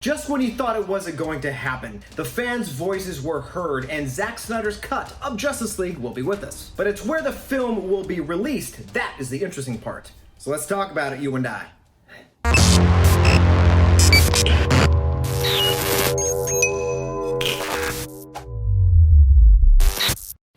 Just when you thought it wasn't going to happen, the fans' voices were heard and Zack Snyder's cut of Justice League will be with us. But it's where the film will be released that is the interesting part. So let's talk about it, you and I.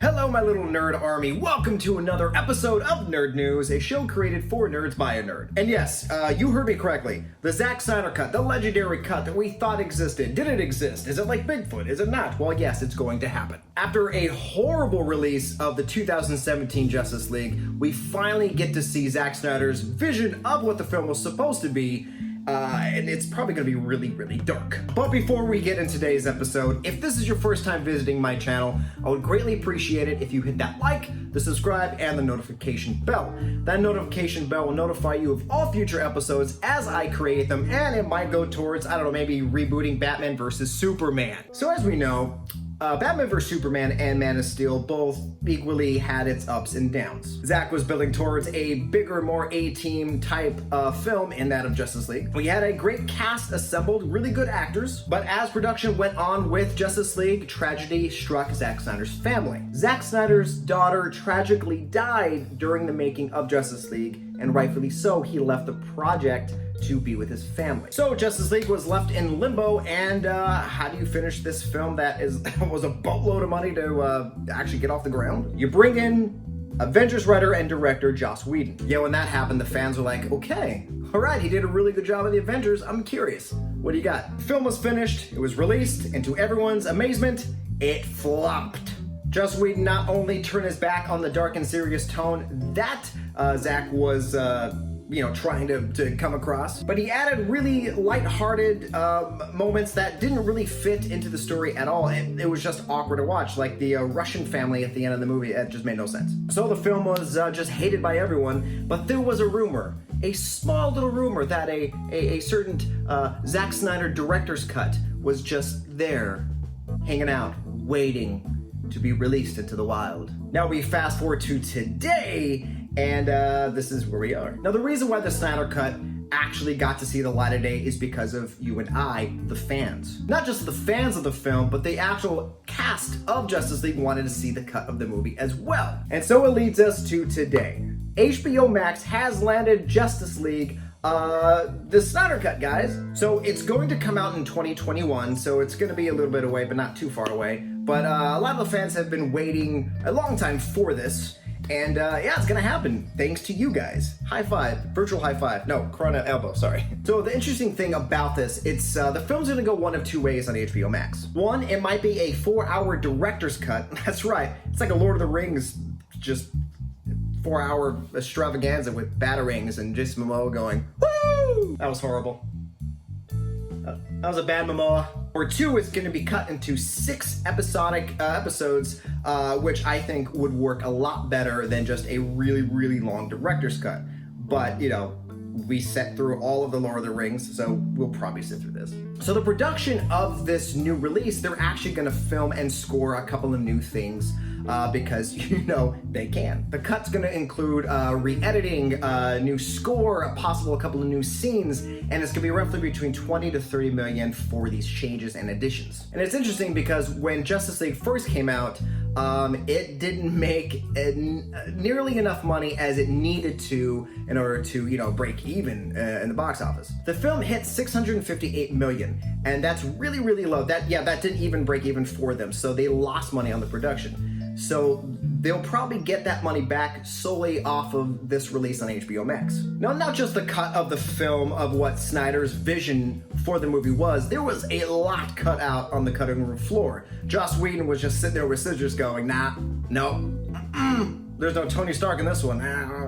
Hello, my little nerd army. Welcome to another episode of Nerd News, a show created for nerds by a nerd. And yes, you heard me correctly. The Zack Snyder cut, the legendary cut that we thought existed. Did it exist? Is it like Bigfoot? Is it not? Well, yes, it's going to happen. After a horrible release of the 2017 Justice League, we finally get to see Zack Snyder's vision of what the film was supposed to be. And it's probably going to be really, really dark. But before we get into today's episode, if this is your first time visiting my channel, I would greatly appreciate it if you hit that like, the subscribe, and the notification bell. That notification bell will notify you of all future episodes as I create them, and it might go towards, I don't know, maybe rebooting Batman vs. Superman. So as we know, Batman vs. Superman and Man of Steel both equally had its ups and downs. Zack was building towards a bigger, more A-team type film in that of Justice League. We had a great cast assembled, really good actors, but as production went on with Justice League, tragedy struck Zack Snyder's family. Zack Snyder's daughter tragically died during the making of Justice League, and rightfully so, he left the project to be with his family. So Justice League was left in limbo, and how do you finish this film that was a boatload of money to actually get off the ground? You bring in Avengers writer and director Joss Whedon. Yeah, when that happened, the fans were like, okay, all right, he did a really good job of the Avengers. I'm curious, what do you got? The film was finished, it was released, and to everyone's amazement, it flopped. Joss Whedon not only turned his back on the dark and serious tone that Zack was trying to come across, but he added really lighthearted moments that didn't really fit into the story at all. It was just awkward to watch, like the Russian family at the end of the movie. It just made no sense. So the film was just hated by everyone, but there was a rumor, a small little rumor, that a certain Zack Snyder director's cut was just there, hanging out, waiting to be released into the wild. Now we fast forward to today, and this is where we are. Now, the reason why the Snyder Cut actually got to see the light of day is because of you and I, the fans. Not just the fans of the film, but the actual cast of Justice League wanted to see the cut of the movie as well. And so it leads us to today. HBOMAX has landed Justice League, the Snyder Cut, guys. So it's going to come out in 2021, so it's going to be a little bit away, but not too far away. But a lot of the fans have been waiting a long time for this. And yeah, it's gonna happen thanks to you guys. High five, virtual high five. No, Corona elbow, sorry. So the interesting thing about this, it's the film's gonna go one of two ways on HBO Max. One, it might be a 4-hour director's cut. That's right, it's like a Lord of the Rings, just 4-hour extravaganza with batarangs and Jason Momoa going, woo! That was horrible. That was a bad Momoa. Or two, it's going to be cut into 6 episodic episodes, which I think would work a lot better than just a really, really long director's cut. But, you know, we sat through all of the Lord of the Rings, so we'll probably sit through this. So the production of this new release, they're actually going to film and score a couple of new things. Because, you know, they can. The cut's gonna include re-editing, new score, a couple of new scenes, and it's gonna be roughly between 20 to 30 million for these changes and additions. And it's interesting because when Justice League first came out, it didn't make nearly enough money as it needed to in order to, you know, break even in the box office. The film hit 658 million, and that's really, really low. That didn't even break even for them, so they lost money on the production. So they'll probably get that money back solely off of this release on HBO Max. Now, not just the cut of the film of what Snyder's vision for the movie was, there was a lot cut out on the cutting room floor. Joss Whedon was just sitting there with scissors going, nah, no, there's no Tony Stark in this one.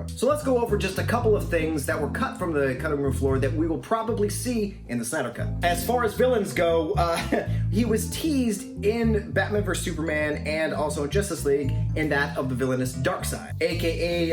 So let's go over just a couple of things that were cut from the cutting room floor that we will probably see in the Snyder Cut. As far as villains go, he was teased in Batman vs. Superman and also in Justice League in that of the villainous Darkseid, aka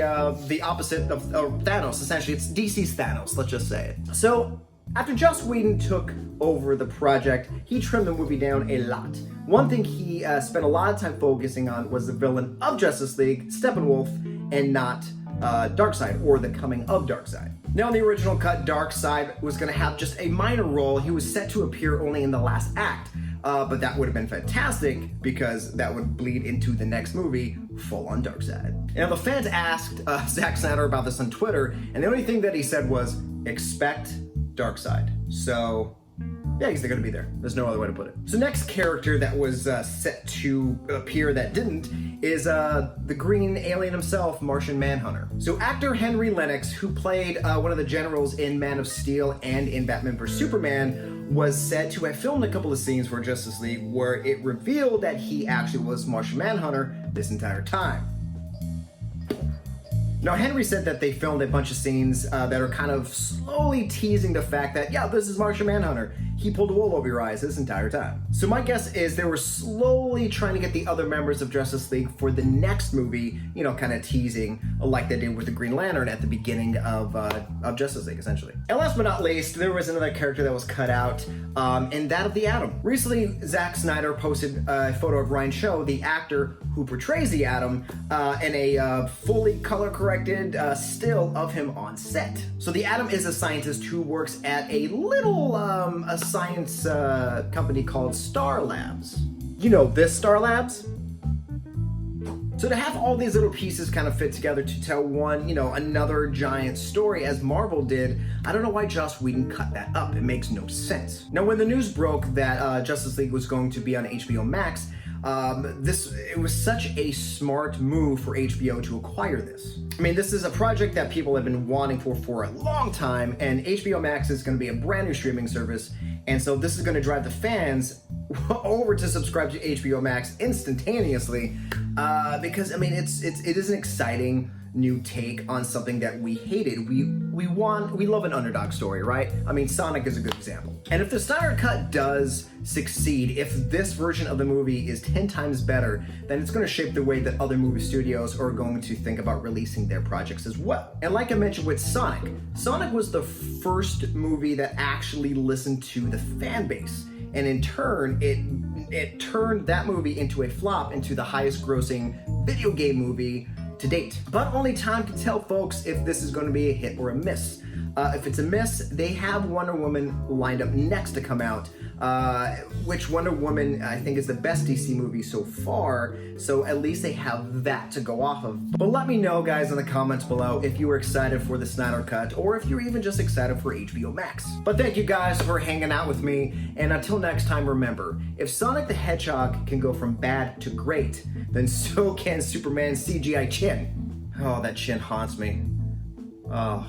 the opposite of Thanos. Essentially, it's DC's Thanos, let's just say it. So after Joss Whedon took over the project, he trimmed the movie down a lot. One thing he spent a lot of time focusing on was the villain of Justice League, Steppenwolf, and not Darkseid, or the coming of Darkseid. Now, in the original cut, Darkseid was going to have just a minor role. He was set to appear only in the last act. But that would have been fantastic because that would bleed into the next movie, full on Darkseid. Now, the fans asked Zack Snyder about this on Twitter, and the only thing that he said was, expect Darkseid. So, yeah, he's going to be there. There's no other way to put it. So next character that was set to appear that didn't is the green alien himself, Martian Manhunter. So actor Henry Lennox, who played one of the generals in Man of Steel and in Batman vs Superman, was said to have filmed a couple of scenes for Justice League where it revealed that he actually was Martian Manhunter this entire time. Now, Henry said that they filmed a bunch of scenes that are kind of slowly teasing the fact that, yeah, this is Martian Manhunter. He pulled the wool over your eyes this entire time. So my guess is they were slowly trying to get the other members of Justice League for the next movie, you know, kind of teasing like they did with the Green Lantern at the beginning of Justice League, essentially. And last but not least, there was another character that was cut out, and that of the Atom. Recently, Zack Snyder posted a photo of Ryan Cho, the actor who portrays the Atom, in a fully color-corrected still of him on set. So the Atom is a scientist who works at a little a science company called Star Labs. You know this Star Labs? So to have all these little pieces kind of fit together to tell one, you know, another giant story as Marvel did, I don't know why Joss Whedon cut that up. It makes no sense. Now, when the news broke that Justice League was going to be on HBOMAX, it was such a smart move for HBO to acquire this. I mean, this is a project that people have been wanting for a long time, and HBO Max is going to be a brand new streaming service, and so this is going to drive the fans over to subscribe to HBO Max instantaneously, because I mean, it is an exciting new take on something that we hated. We love an underdog story, right? I mean, Sonic is a good example. And if the Snyder Cut does succeed, if this version of the movie is 10 times better, then it's going to shape the way that other movie studios are going to think about releasing their projects as well. And like I mentioned with Sonic was the first movie that actually listened to the fan base. And in turn, it turned that movie into a flop, into the highest grossing video game movie to date. But only time can tell, folks, if this is going to be a hit or a miss. If it's a miss, they have Wonder Woman lined up next to come out, which Wonder Woman, I think, is the best DC movie so far, so at least they have that to go off of. But let me know, guys, in the comments below if you were excited for the Snyder Cut, or if you're even just excited for HBO Max. But thank you guys for hanging out with me, and until next time, remember, if Sonic the Hedgehog can go from bad to great, then so can Superman's CGI chin. Oh, that chin haunts me. Oh.